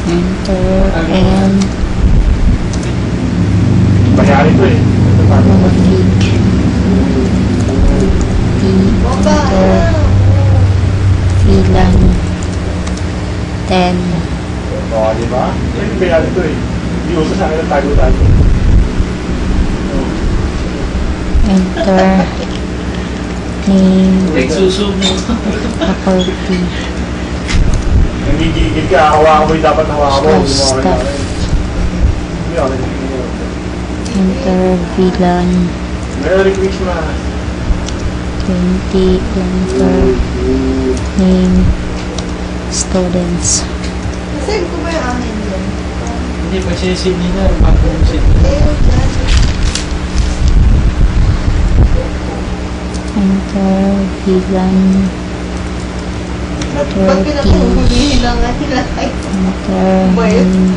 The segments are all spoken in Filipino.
Enter and Pangyari ko eh. config. Enter VLAN 10. Oo, di ba? Yung pangyari ko eh. Hindi uso sa akin ang tago-tago. Enter name Nagsusub mo. property Nanggigigil ka, hawakan mo yung dapat hawakan mo. Slash Gumawa ka staff. na rin. Hindi ako nagigigil. enter VLAN Merry Christmas! 20. Enter name students. Save ko ba yung akin dyan? Hindi, pag sinisip nila, bagong sit. Enter VLAN Pag pinakahulihin lang nga nila ay enter name.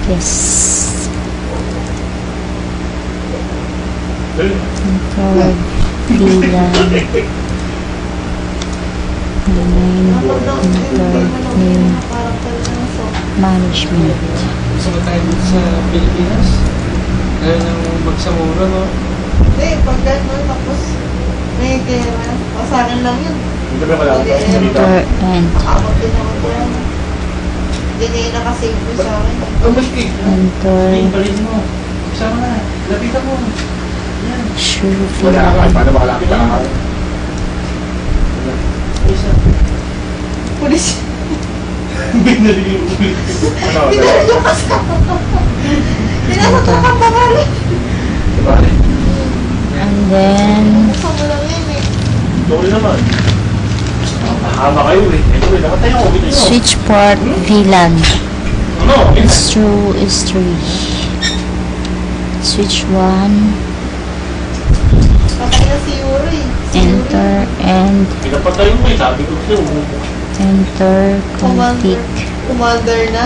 Yes. Enter VLAN name. Enter name management. Gusto ko tayo dito sa Pilipinas. Kaya nang magsamura, no? Hindi, pag gano'n tapos may pera. Pasaran lang yun. Hindi ba malapit tayo dito? Enter and Abot din ako dyan. Hindi na yung nakasave ko sa akin. enter Hindi, palit mo. Sama na. Lapitan mo. Yan. sure Wala ka, VLAN. paano makalapit ka? Isa. Pulis. Binalik yung ulit. Ano, Pinaryo ka sa Pinasok ka pa rin. diba? And then Buksan mo lang yun eh. Sorry naman. Mahama kayo eh. Ito eh, nakatayo ko. Ito yun. switch port VLAN. Ano? Is 3. Switch 1. Patay na si Yuri. Enter and Pinapatay mo eh. Sabi ko sa'yo. enter config. Commander na.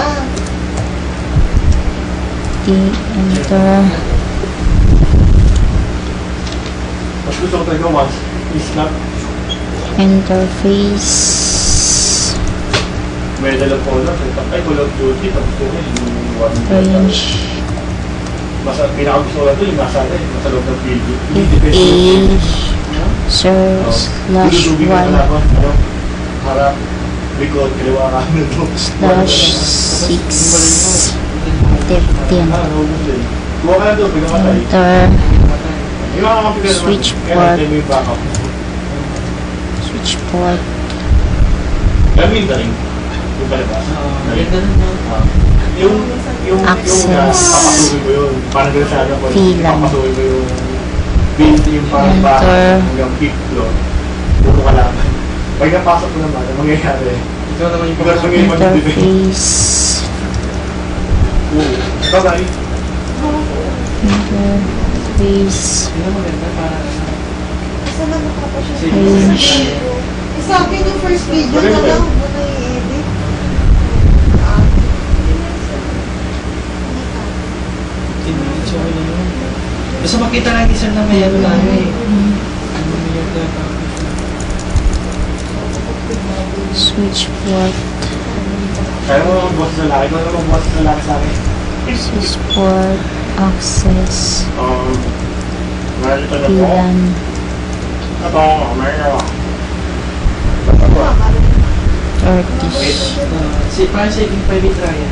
Enter Mas gusto ko talaga once. Please not. interface. Medal of Honor. Ay, Call of Duty. Tapos ko yung one. Range Mas pinakagusto ko lang ito yung nasa nasa loob ng video. A sir slash Dudubing ka 1 na ako. Ano? Harap. Likod. Kaliwa ka. slash 6 15. Ah, nahulog din. Kuha ka lang doon. Pinamatay. Enter Yung mga kapigan naman. Switch Kaya port. natin mo yung backup. switch port Gamin na rin. Yung palabas. Ganda na, no? Ah. Yung Access. papasukin mo yun. Parang gano'n siya. VLAN. Papasukin mo yung build yung parang Enter. bahay hanggang fifth floor. Puro ka lang. Pag napasok mo naman, ang mangyayari. Ikaw naman yung Ikaw naman yung interface Ikaw ba? interface Sino maganda para Asa na nakapa siya? range Isa akin yung first video na lang. Huwag mo na i-edit. minutes okay na yun. Basta makita lang isa na may ano tayo eh. Ano yung switch port Kaya mo boss na laki. Kung ano mo boss na laki sa akin. switch port access Marito na po. VLAN Ito, meron. Tama, parang 30 Parang sa iking private trial.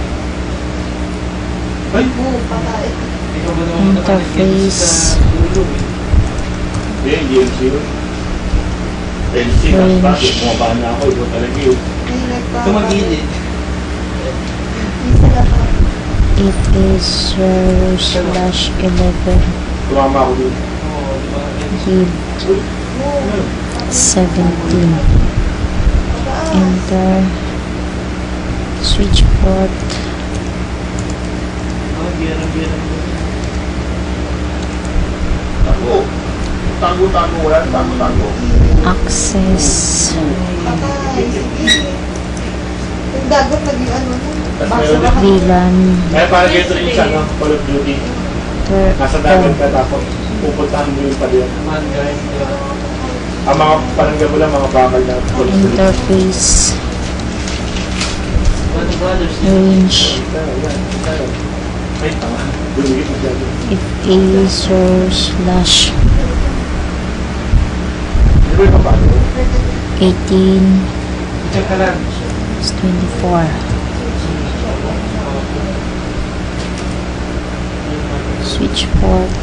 Ay! oo, patay. Ikaw ba naman Interface. sa ulo eh? Hindi, hindi yun siya. LC, Range. bakit? Bumaba na ako. Ito talaga yun. May nagpapatay. Tumagilid. Isa na pa. it is 0/11 Tumama ako dun. Oo, di ba? heat Ano? 17 enter switch port Oh, biyarang-biyarang. Tago. Tago-tago. Wala na tago-tago. access Patay. Sige. Yung dagat naging ano na. Tapos Basa meron na din. VLAN Kaya parang ganito rin siya, no? Call of Duty. Nasa dagat ka tapos pupuntahan mo yung pala. Man, guys. di ba? Ang mga palangga mo lang, mga bakal na interface, Ano brothers? range, Ay, tama. Bumigit mo dyan. eraser slash Di ba yung kapalo? 18 Check ka lang. 24. Switch port,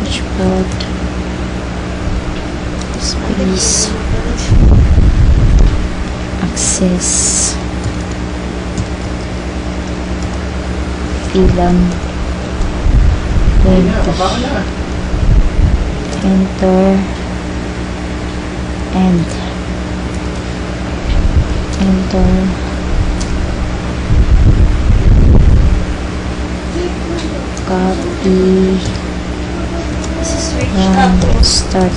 switch port, space, access, VLAN, Bakal na. enter, end, enter, copy, start,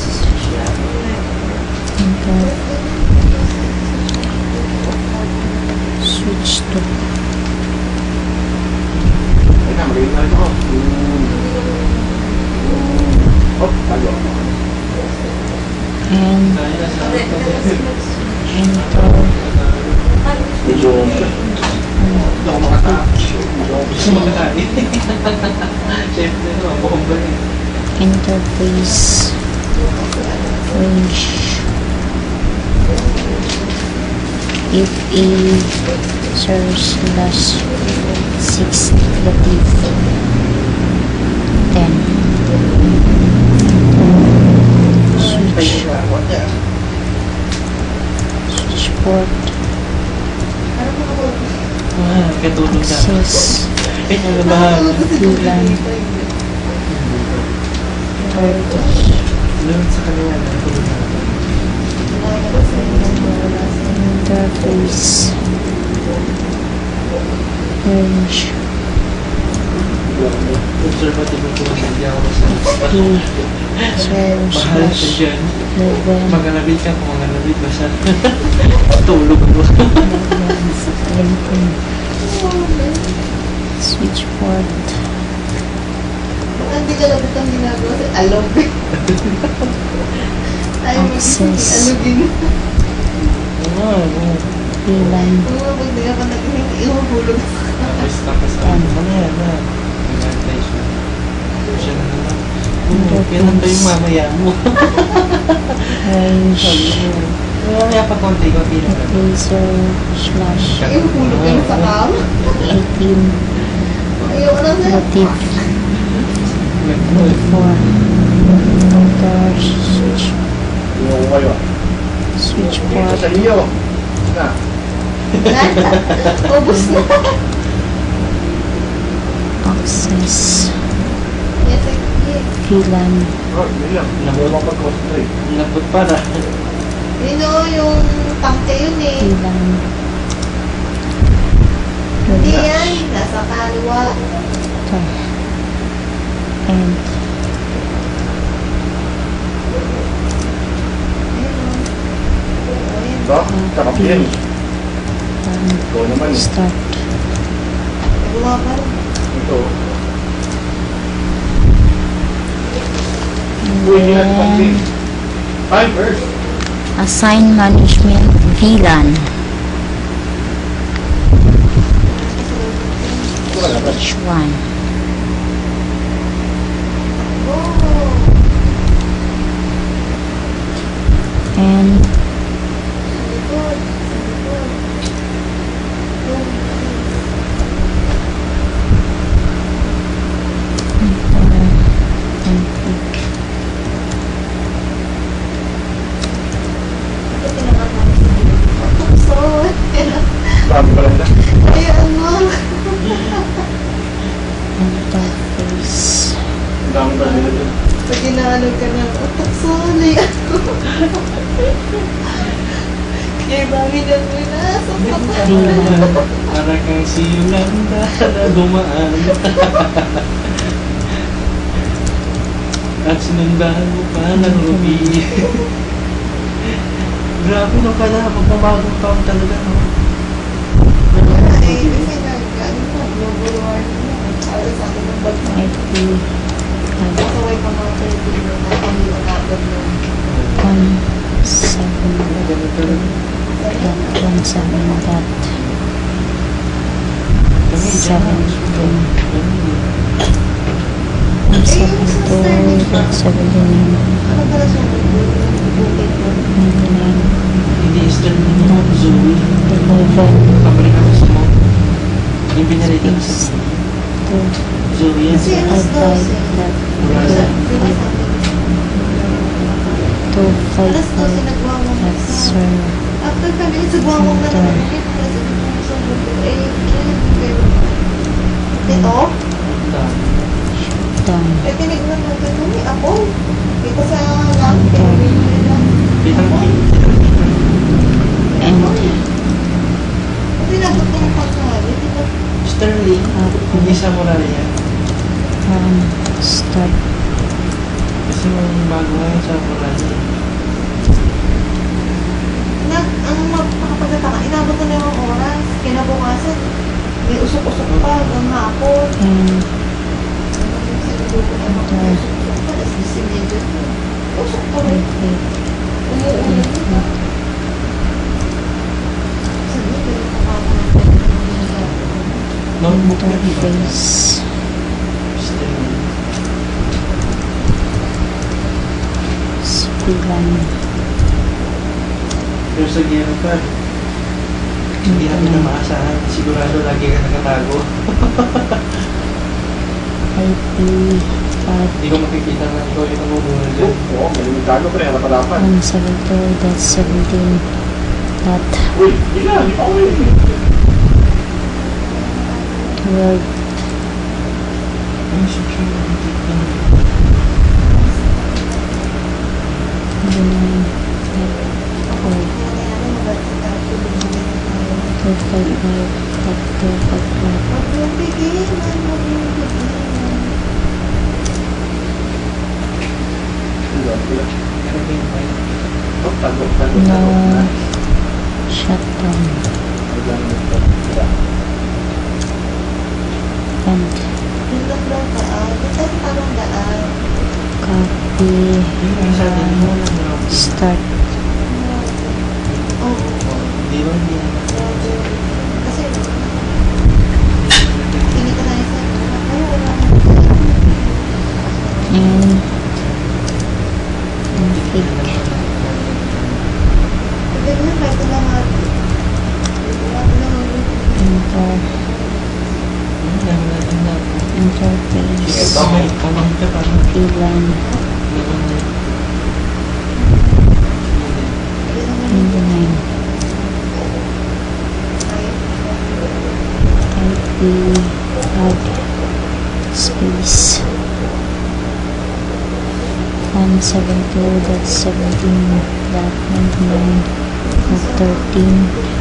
enter, switch to Ay, namagayin na rin ako. Oh, talo. and Kaya sa enter, Medyo... Hindi ako makataas. gusto makakain. Siyempre naman, bomba yun. interface, range, if a source slash 6 negative 10 switch port Katulog na. access Kanya na bahala. VLAN 30 Doon sa kanila na tulog na. interface range Conservative ko hindi ako sa source bahala slash siya dyan. 11 Magalabit ka kung magalabit basta tulog ako. 17 switch port Hindi ka labit ang ginagawa. Alog. Tayo Access. alogin. VLAN Oo, pag di ka pa naging ihuhulog. Tapos ano yan na. Nag-antay siya. Siya na naman. Kailan ba yung mamaya mo? range Mamaya pa konti-konti na lang. eraser slash Ihuhulog ka na sa kam. 18 Ayaw na na. negative 4 enter switch Yung ako kayo. switch Ito port sa iyo. Na. Ubus na. access Yes, yes. VLAN Oh, hindi lang. Hindi ako mag-concentrate. Lambot para. Yun o, yung tangke yun eh. VLAN Hindi yan. Nasa kaliwa. ito and Ayun o. Ba? Takap yan. Ikaw naman eh. start Nagawa ka rin. Ito. and Uy, hindi natin then pansin. Time first. assign management VLAN Wala ba? switch 1 Oh. and Likod. Likod. enter and click Ito tinaman namin sa likod. So, Dami pala na. ayan mo. interface Dami pala nila dyan. Pag inaalog ka ng utak, sorry ako. Kaya dami na mo na sa VLAN Para kang si Yolanda na dumaan. At sinundahan mo pa ng rubi. Grabe no, kaya magpabagong taon talaga no. Ay, kasi nag-ano pa, global warming na. Para sa akin ng bagay. IP Kasaway ka mga 30 yun na kami agad yun. 172 Ganito rin. dot 17 dot Kami, dyan. 172 dot 79 Ano pala siya? Bukit yun. 99 Hindi, Eastern Union, Zoe. 11 Pabrika ko sa mo. Yung pinalita ko sa is Zoe yan. Kasi alas 12. Wala sa Alas 12 nagwawang dot sa... sir After 5 minutes, nagwawang na naman. Alas 12 sa bukit. Ito? down Tinignan mo ito. Hindi ako. Dito sa lang. Pitang and Kasi nabot ko yung pagkali. Dito. Sterling, hindi samurai yan. start Kasi yung bago nga yung samurai yan. Ang makapagtataka, inabot ko na yung oras. Kinabukasan, may usok-usok pa hanggang hapon. and Usok pa rin. 88 Umuulan na. Sabi ko, Notebook na iba. interface Sterling. Spilan Pero sa gero pa, hindi namin na maasahan. Sigurado lagi ka nakatago. IP Hindi ko makikita na ikaw yung namumuna dyan. Oo, malimitado ko rin. Napalapan. 172 dot 17 dot Uy, hindi na. Hindi pa ako yun. 12 Ay, section na nakikita. 255 Ano ba yung mic? Oh, tago. no shutdown and copy Yung sa atin, mo lang na. start Di ba hindi? and config enter interface May kamay ka parang VLAN naman na. 29 IP add space 172.17.99.13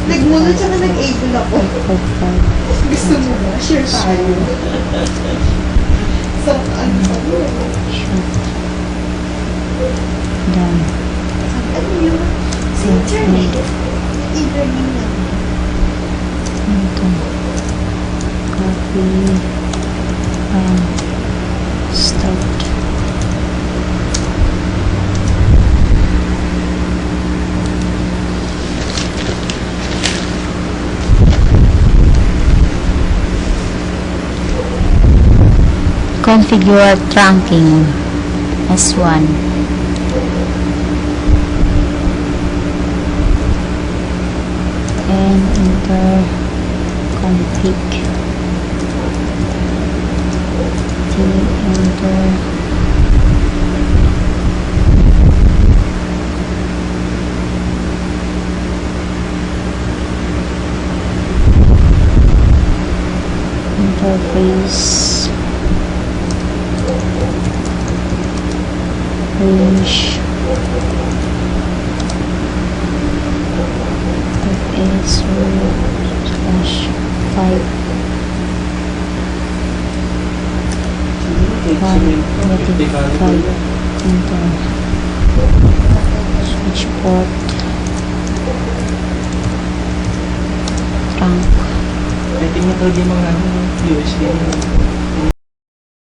Nagmula siya na nag-able ako. 255 Gusto mo ba? Share tayo. Sa ano sabi mo? shutdown Ano yun? Sa internet. E-learning na. ito copy start configure trunking S1 and enter config enter interface range fs /5 1 enter switch port trunk Exciting na talaga yung mga ano, USD.